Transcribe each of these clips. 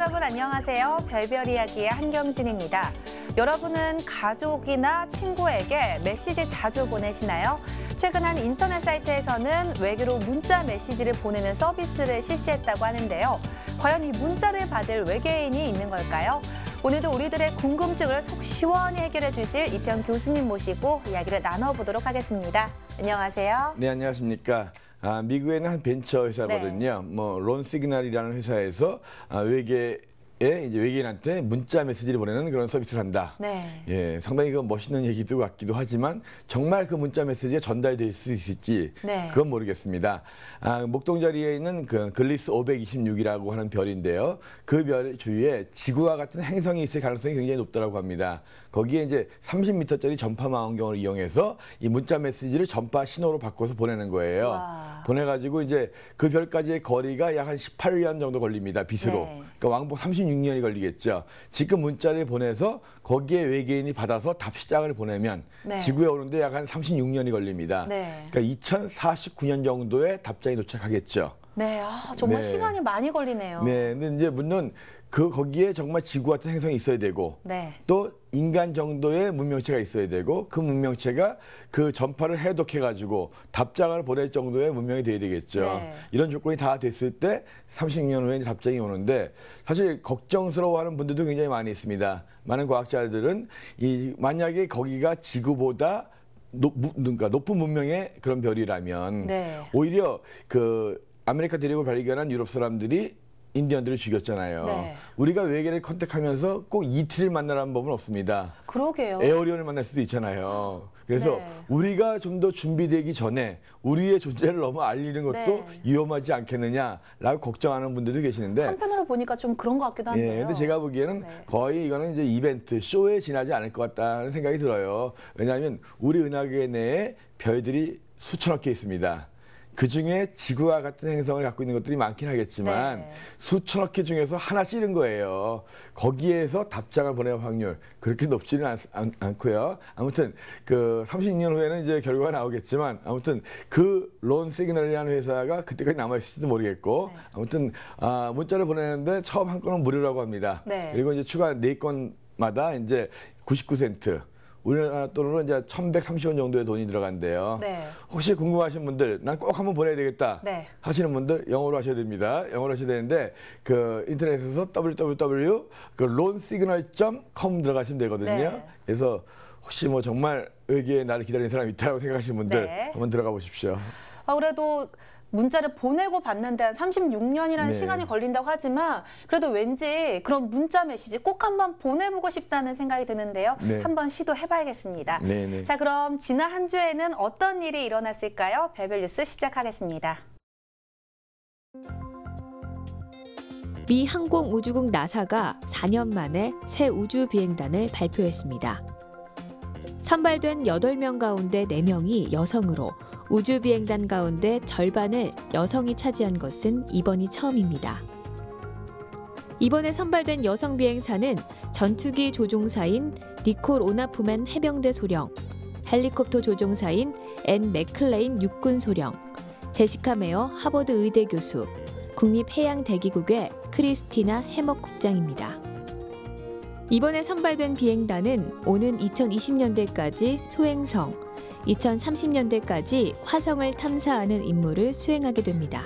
여러분 안녕하세요. 별별 이야기의 한경진입니다. 여러분은 가족이나 친구에게 메시지 자주 보내시나요? 최근 한 인터넷 사이트에서는 외계로 문자 메시지를 보내는 서비스를 실시했다고 하는데요. 과연 이 문자를 받을 외계인이 있는 걸까요? 오늘도 우리들의 궁금증을 속 시원히 해결해 주실 이태영 교수님 모시고 이야기를 나눠보도록 하겠습니다. 안녕하세요. 네, 안녕하십니까. 미국에는 한 벤처 회사거든요. 네. 론시그널이라는 회사에서 이제 외계인한테 문자 메시지를 보내는 그런 서비스를 한다. 네. 예, 상당히 그 멋있는 얘기도 같기도 하지만 정말 그 문자 메시지가 전달될 수 있을지 네. 그건 모르겠습니다. 목동자리에 있는 그 글리스 526이라고 하는 별인데요. 그 별 주위에 지구와 같은 행성이 있을 가능성이 굉장히 높다고 합니다. 거기에 이제 30m짜리 전파 망원경을 이용해서 이 문자 메시지를 전파 신호로 바꿔서 보내는 거예요. 와. 보내가지고 이제 그 별까지의 거리가 약 한 18년 정도 걸립니다. 빛으로. 네. 그러니까 왕복 36년이 걸리겠죠. 지금 문자를 보내서 거기에 외계인이 받아서 답장을 보내면 네. 지구에 오는데 약 한 36년이 걸립니다. 네. 그러니까 2049년 정도에 답장이 도착하겠죠. 네, 정말 네. 시간이 많이 걸리네요. 네, 근데 이제 물론 거기에 정말 지구 같은 행성이 있어야 되고 네. 또 인간 정도의 문명체가 있어야 되고 그 문명체가 그 전파를 해독해가지고 답장을 보낼 정도의 문명이 돼야 되겠죠. 네. 이런 조건이 다 됐을 때 30년 후에 답장이 오는데 사실 걱정스러워하는 분들도 굉장히 많이 있습니다. 많은 과학자들은 만약에 거기가 지구보다 그러니까 높은 문명의 그런 별이라면 네. 오히려 그 아메리카 대륙을 발견한 유럽 사람들이 인디언들을 죽였잖아요. 네. 우리가 외계를 컨택하면서 꼭 이틀을 만나라는 법은 없습니다. 그러게요. 에어리언을 만날 수도 있잖아요. 그래서 네. 우리가 좀 더 준비되기 전에 우리의 존재를 너무 알리는 것도 네. 위험하지 않겠느냐라고 걱정하는 분들도 계시는데 한편으로 보니까 좀 그런 것 같기도 한데요. 예, 근데 제가 보기에는 네. 거의 이거는 이제 이벤트, 쇼에 지나지 않을 것 같다는 생각이 들어요. 왜냐하면 우리 은하계 내에 별들이 수천억 개 있습니다. 그 중에 지구와 같은 행성을 갖고 있는 것들이 많긴 하겠지만 네. 수천억 개 중에서 하나 찌른 거예요. 거기에서 답장을 보낼 확률 그렇게 높지는 않고요. 아무튼 그 30년 후에는 이제 결과가 나오겠지만 아무튼 그 론시그널이라는 회사가 그때까지 남아 있을지도 모르겠고 네. 아무튼 문자를 보내는데 처음 한 건은 무료라고 합니다. 네. 그리고 이제 추가 4건마다 이제 99센트. 우리나라 돈으로 이제 1,130원 정도의 돈이 들어간대요. 네. 혹시 궁금하신 분들, 난 꼭 한번 보내야 되겠다 네. 하시는 분들 영어로 하셔야 됩니다. 영어로 하셔야 되는데 그 인터넷에서 www.론시그널.com 들어가시면 되거든요. 네. 그래서 혹시 뭐 정말 외계에 나를 기다리는 사람이 있다고 생각하시는 분들 네. 한번 들어가 보십시오. 그래도 문자를 보내고 받는데 한 36년이라는 네. 시간이 걸린다고 하지만 그래도 왠지 그런 문자 메시지 꼭 한번 보내보고 싶다는 생각이 드는데요. 네. 한번 시도해봐야겠습니다. 네네. 자, 그럼 지난 한 주에는 어떤 일이 일어났을까요? 별별 뉴스 시작하겠습니다. 미 항공우주국 나사가 4년 만에 새 우주 비행단을 발표했습니다. 선발된 8명 가운데 4명이 여성으로 우주 비행단 가운데 절반을 여성이 차지한 것은 이번이 처음입니다. 이번에 선발된 여성 비행사는 전투기 조종사인 니콜 오나프만 해병대 소령, 헬리콥터 조종사인 앤 맥클레인 육군 소령, 제시카 메어 하버드 의대 교수, 국립해양대기국의 크리스티나 해먹 국장입니다. 이번에 선발된 비행단은 오는 2020년대까지 소행성, 2030년대까지 화성을 탐사하는 임무를 수행하게 됩니다.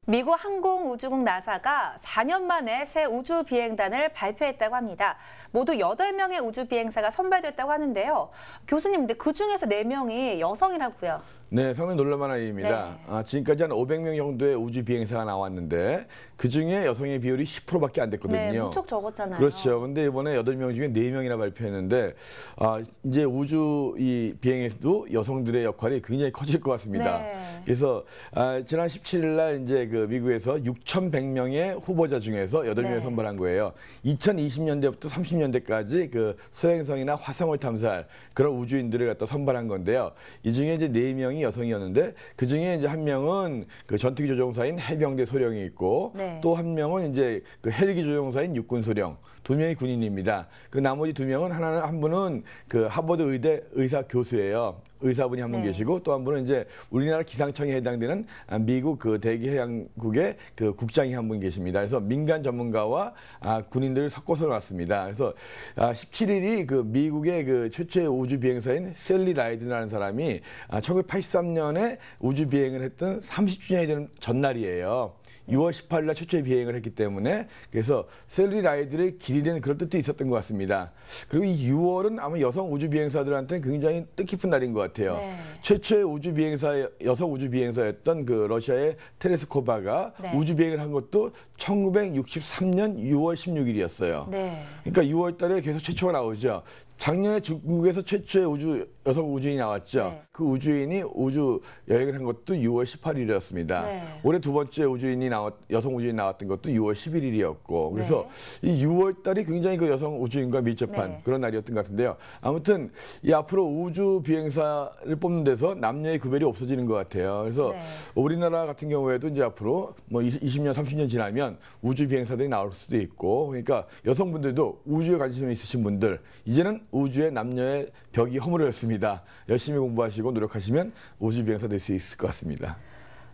미국 항공우주국 나사가 4년 만에 새 우주 비행단을 발표했다고 합니다. 모두 8명의 우주 비행사가 선발됐다고 하는데요. 교수님, 근데 그중에서 4명이 여성이라고요. 네, 상당히 놀랄만한 일입니다. 네. 지금까지 한 500명 정도의 우주 비행사가 나왔는데 그중에 여성의 비율이 10%밖에 안 됐거든요. 네, 무척 적었잖아요. 그렇죠. 근데 이번에 8명 중에 4명이나 발표했는데 이제 우주 이 비행에서도 여성들의 역할이 굉장히 커질 것 같습니다. 네. 그래서 지난 17일 날 이제 그 미국에서 6,100명의 후보자 중에서 8명을 네. 선발한 거예요. 2020년대부터 30년대까지 그 소행성이나 화성을 탐사할 그런 우주인들을 갖다 선발한 건데요. 이 중에 이제 4명이 여성이었는데 그 중에 이제 한 명은 그 전투기 조종사인 해병대 소령이 있고 네. 또 한 명은 이제 그 헬기 조종사인 육군 소령, 2명이 군인입니다. 그 나머지 2명은 한 분은 그 하버드 의대 의사 교수예요. 의사분이 한 분 네. 계시고 또 한 분은 이제 우리나라 기상청에 해당되는 미국 그 대기해양국의 그 국장이 한 분 계십니다. 그래서 민간 전문가와 군인들을 섞어서 놨습니다. 그래서 17일이 그 미국의 그 최초의 우주 비행사인 셀리 라이드라는 사람이 1983년에 우주 비행을 했던 30주년이 되는 전날이에요. 6월 18일 날 최초의 비행을 했기 때문에 그래서 셀리 라이드를 기리는 그런 뜻도 있었던 것 같습니다. 그리고 이 6월은 아마 여성 우주 비행사들한테는 굉장히 뜻깊은 날인 것 같아요. 네. 최초의 우주 비행사 여성 우주 비행사였던 그 러시아의 테레스코바가 네. 우주 비행을 한 것도 1963년 6월 16일이었어요. 네. 그러니까 6월 달에 계속 최초가 나오죠. 작년에 중국에서 최초의 여성 우주인이 나왔죠. 네. 그 우주인이 우주 여행을 한 것도 6월 18일이었습니다. 네. 올해 두 번째 여성 우주인이 나왔던 것도 6월 11일이었고 그래서 이 6월 달이 굉장히 그 여성 우주인과 밀접한 네. 그런 날이었던 것 같은데요. 아무튼 이 앞으로 우주 비행사를 뽑는 데서 남녀의 구별이 없어지는 것 같아요. 그래서 네. 우리나라 같은 경우에도 이제 앞으로 뭐 20년, 30년 지나면 우주 비행사들이 나올 수도 있고 그러니까 여성분들도 우주에 관심이 있으신 분들 이제는 우주의 남녀의 벽이 허물어졌습니다. 열심히 공부하시고 노력하시면 우주 비행사 될 수 있을 것 같습니다.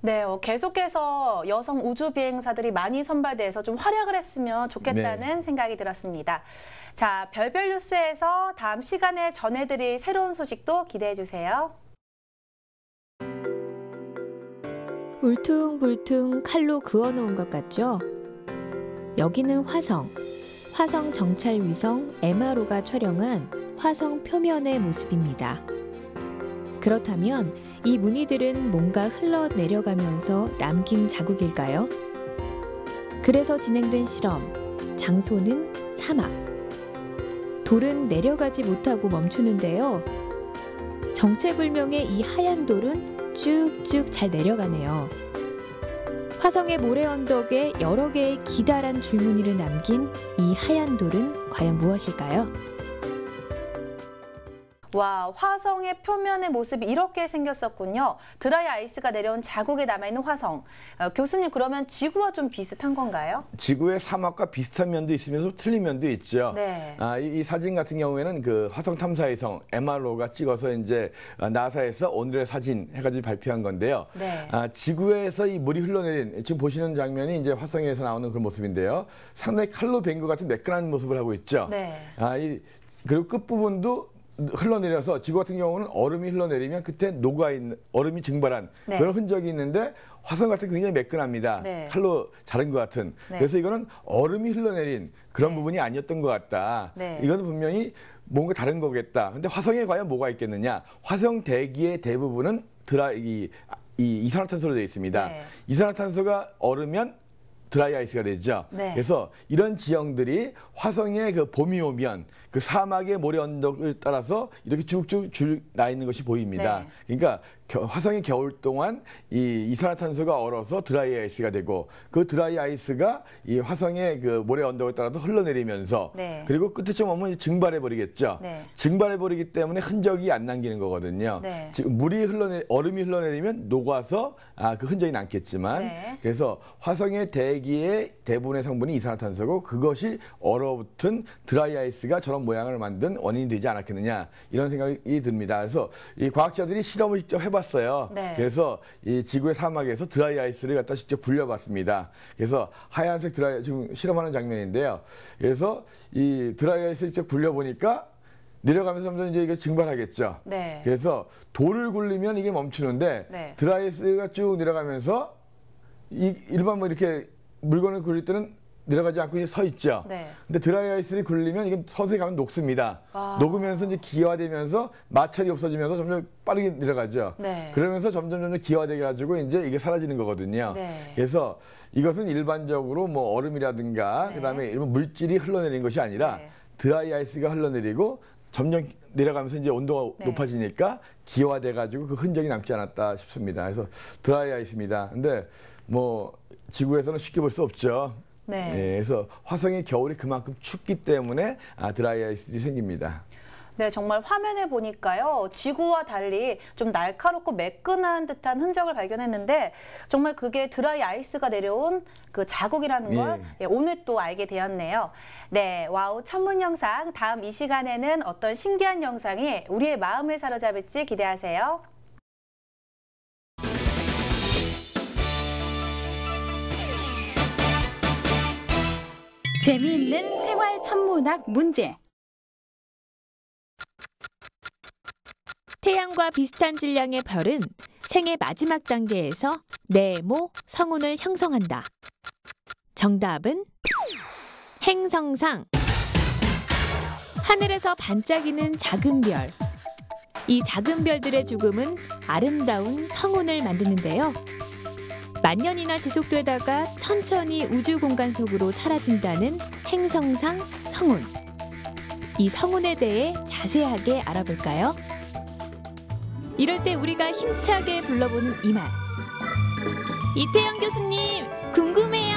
네, 계속해서 여성 우주 비행사들이 많이 선발돼서 좀 활약을 했으면 좋겠다는 생각이 들었습니다. 자, 별별 뉴스에서 다음 시간에 전해드릴 새로운 소식도 기대해 주세요. 울퉁불퉁 칼로 그어놓은 것 같죠? 여기는 화성. 화성 정찰 위성 MRO가 촬영한 화성 표면의 모습입니다. 그렇다면 이 무늬들은 뭔가 흘러내려가면서 남긴 자국일까요? 그래서 진행된 실험, 장소는 사막. 돌은 내려가지 못하고 멈추는데요. 정체불명의 이 하얀 돌은 쭉쭉 잘 내려가네요. 화성의 모래 언덕에 여러 개의 기다란 줄무늬를 남긴 이 하얀 돌은 과연 무엇일까요? 와, 화성의 표면의 모습이 이렇게 생겼었군요. 드라이 아이스가 내려온 자국에 남아있는 화성. 교수님, 그러면 지구와 좀 비슷한 건가요? 지구의 사막과 비슷한 면도 있으면서 틀린 면도 있죠. 네. 이 사진 같은 경우에는 그 화성 탐사위성 MRO가 찍어서 이제 나사에서 오늘의 사진 해가지고 발표한 건데요. 네. 지구에서 이 물이 흘러내린 지금 보시는 장면이 이제 화성에서 나오는 그런 모습인데요. 상당히 칼로 벤 것 같은 매끈한 모습을 하고 있죠. 네. 그리고 끝 부분도 흘러내려서 지구 같은 경우는 얼음이 흘러내리면 그때 녹아있는 얼음이 증발한 네. 그런 흔적이 있는데 화성 같은 굉장히 매끈합니다. 네. 칼로 자른 것 같은. 네. 그래서 이거는 얼음이 흘러내린 그런 네. 부분이 아니었던 것 같다. 네. 이거는 분명히 뭔가 다른 거겠다. 근데 화성에 과연 뭐가 있겠느냐? 화성 대기의 대부분은 이산화탄소로 되어 있습니다. 네. 이산화탄소가 얼으면 드라이 아이스가 되죠. 네. 그래서 이런 지형들이 화성의 그 봄이 오면 그 사막의 모래 언덕을 따라서 이렇게 쭉쭉 줄 나 있는 것이 보입니다. 네. 그러니까 화성의 겨울 동안 이 이산화탄소가 얼어서 드라이 아이스가 되고 그 드라이 아이스가 이 화성의 그 모래 언덕을 따라서 흘러내리면서 네. 그리고 끝에쯤 오면 증발해 버리겠죠. 네. 증발해 버리기 때문에 흔적이 안 남기는 거거든요. 네. 지금 얼음이 흘러내리면 녹아서 그 흔적이 남겠지만 네. 그래서 화성의 대기의 대부분의 성분이 이산화탄소고 그것이 얼어붙은 드라이 아이스가 저런 모양을 만든 원인이 되지 않았겠느냐 이런 생각이 듭니다. 그래서 이 과학자들이 실험을 직접 해봤어요. 네. 그래서 이 지구의 사막에서 드라이 아이스를 갖다 직접 굴려봤습니다. 그래서 하얀색 드라이 지금 실험하는 장면인데요. 그래서 이 드라이 아이스를 직접 굴려보니까 내려가면서 점점 이제 이게 증발하겠죠. 네. 그래서 돌을 굴리면 이게 멈추는데 네. 드라이 아이스가 쭉 내려가면서 일반 뭐 이렇게 물건을 굴릴 때는 내려가지 않고 이제 서 있죠. 네. 근데 드라이 아이스를 굴리면 이게 서서히 가면 녹습니다. 아. 녹으면서 이제 기화되면서 마찰이 없어지면서 점점 빠르게 내려가죠. 네. 그러면서 점점 기화돼 가지고 이제 이게 사라지는 거거든요. 네. 그래서 이것은 일반적으로 뭐 얼음이라든가 네. 그다음에 일반 물질이 흘러내린 것이 아니라 네. 드라이 아이스가 흘러내리고 점점 내려가면서 이제 온도가 네. 높아지니까 기화돼 가지고 그 흔적이 남지 않았다 싶습니다. 그래서 드라이 아이스입니다. 근데 뭐 지구에서는 쉽게 볼 수 없죠. 네. 그래서 화성의 겨울이 그만큼 춥기 때문에 드라이 아이스들이 생깁니다. 네, 정말 화면에 보니까요. 지구와 달리 좀 날카롭고 매끈한 듯한 흔적을 발견했는데 정말 그게 드라이 아이스가 내려온 그 자국이라는 걸 오늘 또 알게 되었네요. 네, 와우 천문 영상. 다음 이 시간에는 어떤 신기한 영상이 우리의 마음을 사로잡을지 기대하세요. 재미있는 생활 천문학 문제. 태양과 비슷한 질량의 별은 생의 마지막 단계에서 네모, 성운을 형성한다. 정답은 행성상. 하늘에서 반짝이는 작은 별. 이 작은 별들의 죽음은 아름다운 성운을 만드는데요. 만년이나 지속되다가 천천히 우주 공간 속으로 사라진다는 행성상 성운. 이 성운에 대해 자세하게 알아볼까요? 이럴 때 우리가 힘차게 불러보는 이 말. 이태영 교수님, 궁금해요.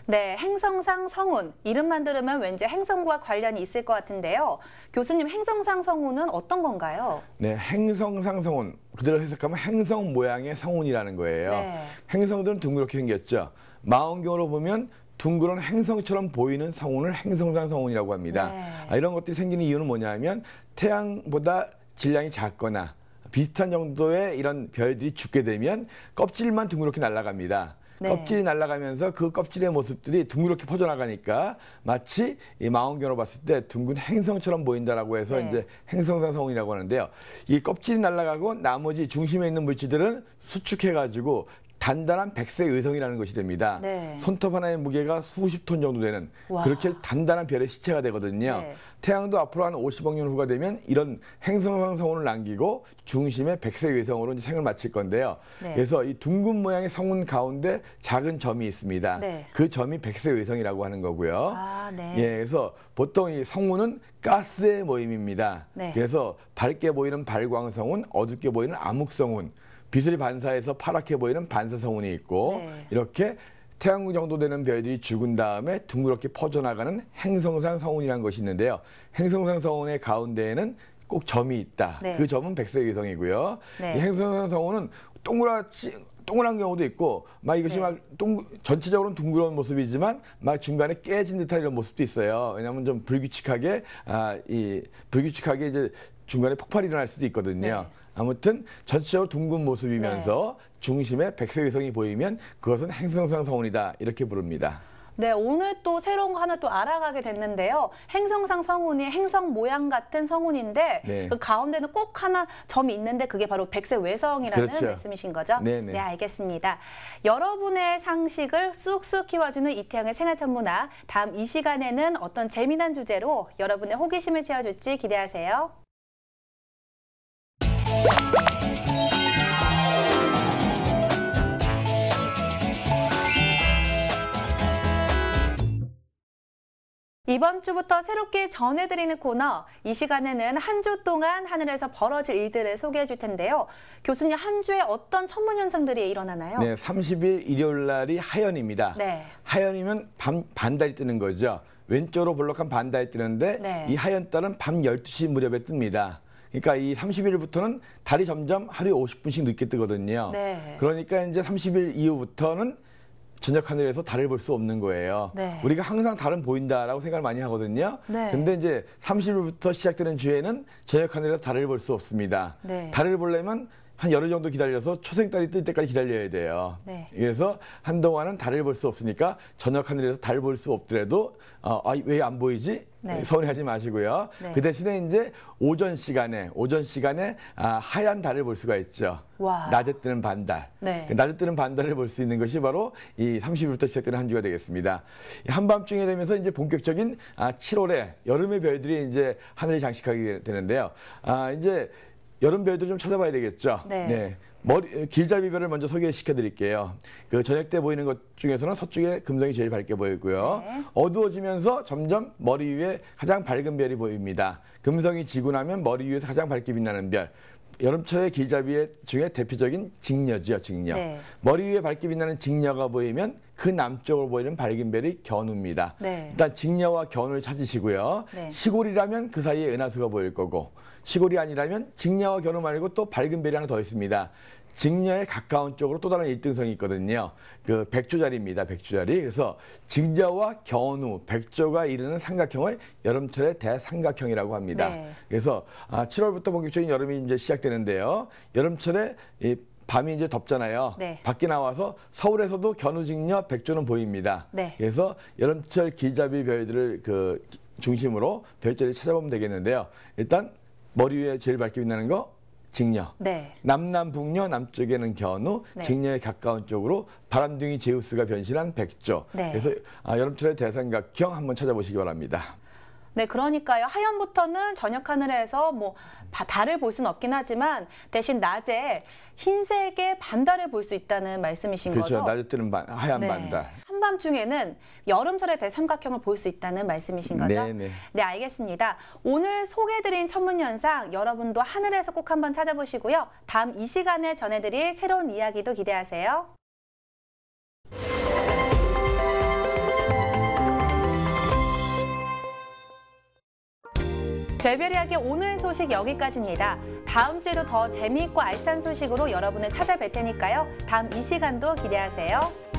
네, 행성상 성운. 이름만 들으면 왠지 행성과 관련이 있을 것 같은데요. 교수님, 행성상 성운은 어떤 건가요? 네, 행성상 성운. 그대로 해석하면 행성 모양의 성운이라는 거예요. 네. 행성들은 둥그렇게 생겼죠. 망원경으로 보면 둥그런 행성처럼 보이는 성운을 행성상 성운이라고 합니다. 네. 이런 것들이 생기는 이유는 뭐냐면 태양보다 질량이 작거나 비슷한 정도의 이런 별들이 죽게 되면 껍질만 둥그렇게 날아갑니다. 네. 껍질이 날아가면서 그 껍질의 모습들이 둥그렇게 퍼져나가니까 마치 이 망원경으로 봤을 때 둥근 행성처럼 보인다라고 해서 네. 이제 행성상 성운이라고 하는데요. 이 껍질이 날아가고 나머지 중심에 있는 물질들은 수축해가지고 단단한 백색 의성이라는 것이 됩니다. 네. 손톱 하나의 무게가 수십 톤 정도 되는 와. 그렇게 단단한 별의 시체가 되거든요. 네. 태양도 앞으로 한 50억 년 후가 되면 이런 행성상 성운을 남기고 중심에 백색 의성으로 이제 생을 마칠 건데요. 네. 그래서 이 둥근 모양의 성운 가운데 작은 점이 있습니다. 네. 그 점이 백색 의성이라고 하는 거고요. 아, 네. 예, 그래서 보통 이 성운은 가스의 모임입니다. 네. 그래서 밝게 보이는 발광성운, 어둡게 보이는 암흑성운, 빛을 반사해서 파랗게 보이는 반사성운이 있고 네. 이렇게 태양 정도 되는 별들이 죽은 다음에 둥그렇게 퍼져나가는 행성상 성운이라는 것이 있는데요. 행성상 성운의 가운데에는 꼭 점이 있다. 네. 그 점은 백색 의성이고요. 네. 이 행성상 성운은 동그란 경우도 있고 막 이것이 네. 막 전체적으로는 둥그런 모습이지만 막 중간에 깨진 듯한 이런 모습도 있어요. 왜냐하면 좀 불규칙하게 불규칙하게 이제 중간에 폭발이 일어날 수도 있거든요. 네. 아무튼 전체적으로 둥근 모습이면서 중심에 백색 의성이 보이면 그것은 행성상 성운이다 이렇게 부릅니다. 네, 오늘 또 새로운 거 하나 또 알아가게 됐는데요. 행성상 성운이 행성 모양 같은 성운인데 네. 그 가운데는 꼭 하나 점이 있는데 그게 바로 백색 외성이라는 그렇죠. 말씀이신 거죠? 네네. 네, 알겠습니다. 여러분의 상식을 쑥쑥 키워주는 이태영의 생활천문학. 다음 이 시간에는 어떤 재미난 주제로 여러분의 호기심을 채워줄지 기대하세요. 이번 주부터 새롭게 전해드리는 코너. 이 시간에는 한 주 동안 하늘에서 벌어질 일들을 소개해 줄 텐데요. 교수님, 한 주에 어떤 천문 현상들이 일어나나요? 네, 30일 일요일 날이 하연입니다. 네. 하연이면 반달이 뜨는 거죠. 왼쪽으로 볼록한 반달이 뜨는데 네. 이 하연달은 밤 12시 무렵에 뜹니다. 그러니까 이 30일부터는 달이 점점 하루에 50분씩 늦게 뜨거든요. 네. 그러니까 이제 30일 이후부터는 저녁 하늘에서 달을 볼 수 없는 거예요. 네. 우리가 항상 달은 보인다라고 생각을 많이 하거든요. 네. 근데 이제 30일부터 시작되는 주에는 저녁 하늘에서 달을 볼 수 없습니다. 네. 달을 보려면 한 열흘 정도 기다려서 초생달이 뜰 때까지 기다려야 돼요. 네. 그래서 한동안은 달을 볼 수 없으니까 저녁 하늘에서 달 볼 수 없더라도 왜 안 보이지? 네. 서운해하지 마시고요. 네. 그 대신에 이제 오전 시간에 하얀 달을 볼 수가 있죠. 와. 낮에 뜨는 반달. 네. 그 낮에 뜨는 반달을 볼 수 있는 것이 바로 이 30일부터 시작되는 한 주가 되겠습니다. 한밤중에 되면서 이제 본격적인 7월에 여름의 별들이 이제 하늘을 장식하게 되는데요. 이제 여름 별들 좀 찾아봐야 되겠죠. 네. 길잡이별을 먼저 소개시켜 드릴게요. 그 저녁 때 보이는 것 중에서는 서쪽에 금성이 제일 밝게 보이고요. 네. 어두워지면서 점점 머리 위에 가장 밝은 별이 보입니다. 금성이 지고 나면 머리 위에서 가장 밝게 빛나는 별. 여름철의 기자비 중에 대표적인 직녀죠, 직녀. 네. 머리 위에 밝게 빛나는 직녀가 보이면 그 남쪽으로 보이는 밝은 별이 견우입니다. 네. 일단 직녀와 견우를 찾으시고요. 네. 시골이라면 그 사이에 은하수가 보일 거고, 시골이 아니라면 직녀와 견우 말고 또 밝은 별이 하나 더 있습니다. 직녀에 가까운 쪽으로 또 다른 일등성이 있거든요. 그 백조자리입니다. 백조자리. 그래서 직녀와 견우, 백조가 이루는 삼각형을 여름철의 대삼각형이라고 합니다. 네. 그래서 7월부터 본격적인 여름이 이제 시작되는데요. 여름철에 밤이 이제 덥잖아요. 네. 밖에 나와서 서울에서도 견우, 직녀, 백조는 보입니다. 네. 그래서 여름철 기자비 별들을 중심으로 별자리를 찾아보면 되겠는데요. 일단 머리 위에 제일 밝게 빛나는 거 직녀. 네. 남남북녀, 남쪽에는 견우, 네. 직녀에 가까운 쪽으로 바람둥이 제우스가 변신한 백조. 네. 그래서 여름철의 대삼각형 한번 찾아보시기 바랍니다. 네, 그러니까요. 하얀부터는 저녁 하늘에서 뭐 달을 볼 수는 없긴 하지만 대신 낮에 흰색의 반달을 볼 수 있다는 말씀이신 그렇죠. 거죠? 낮에 뜨는 하얀 네. 반달. 한밤중에는 여름철의 대삼각형을 볼 수 있다는 말씀이신 거죠? 네네. 네, 알겠습니다. 오늘 소개해드린 천문현상 여러분도 하늘에서 꼭 한번 찾아보시고요. 다음 이 시간에 전해드릴 새로운 이야기도 기대하세요. 별별 이야기 오늘 소식 여기까지입니다. 다음 주에도 더 재미있고 알찬 소식으로 여러분을 찾아뵐 테니까요. 다음 이 시간도 기대하세요.